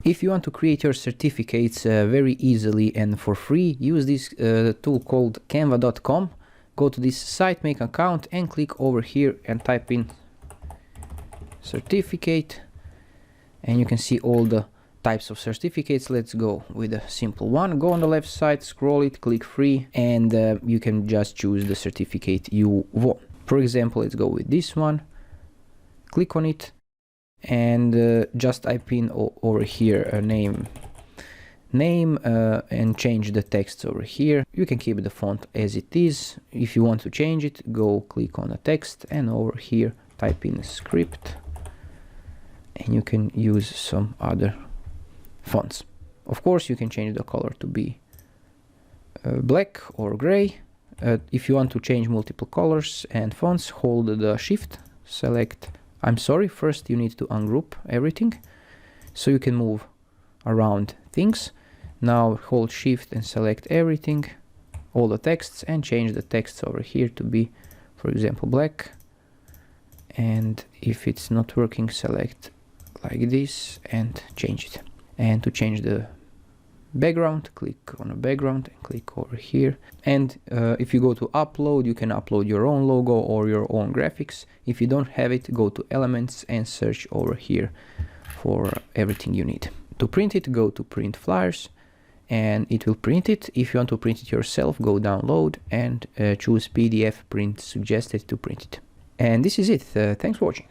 If you want to create your certificates very easily and for free, use this tool called canva.com. Go to this site, make an account, and click over here and type in certificate, and you can see all the types of certificates. Let's go with a simple one. Go on the left side, scroll it, click free, and you can just choose the certificate you want. For example, let's go with this one. Click on it and just type in over here a name and change the text over here. You can keep the font as it is. If you want to change it, go click on the text and over here type in a script, and you can use some other fonts. Of course, you can change the color to be black or gray. If you want to change multiple colors and fonts, hold the shift, select. I'm sorry, first you need to ungroup everything so you can move around things. Now hold shift and select everything, all the texts, and change the text over here to be, for example, black. And if it's not working, select like this and change it. And to change the background, click on a background and click over here. And if you go to upload, you can upload your own logo or your own graphics. If you don't have it, go to elements and search over here for everything you need. To print it, go to print flyers and it will print it. If you want to print it yourself, go download and choose PDF print suggested to print it. And this is it. Thanks for watching.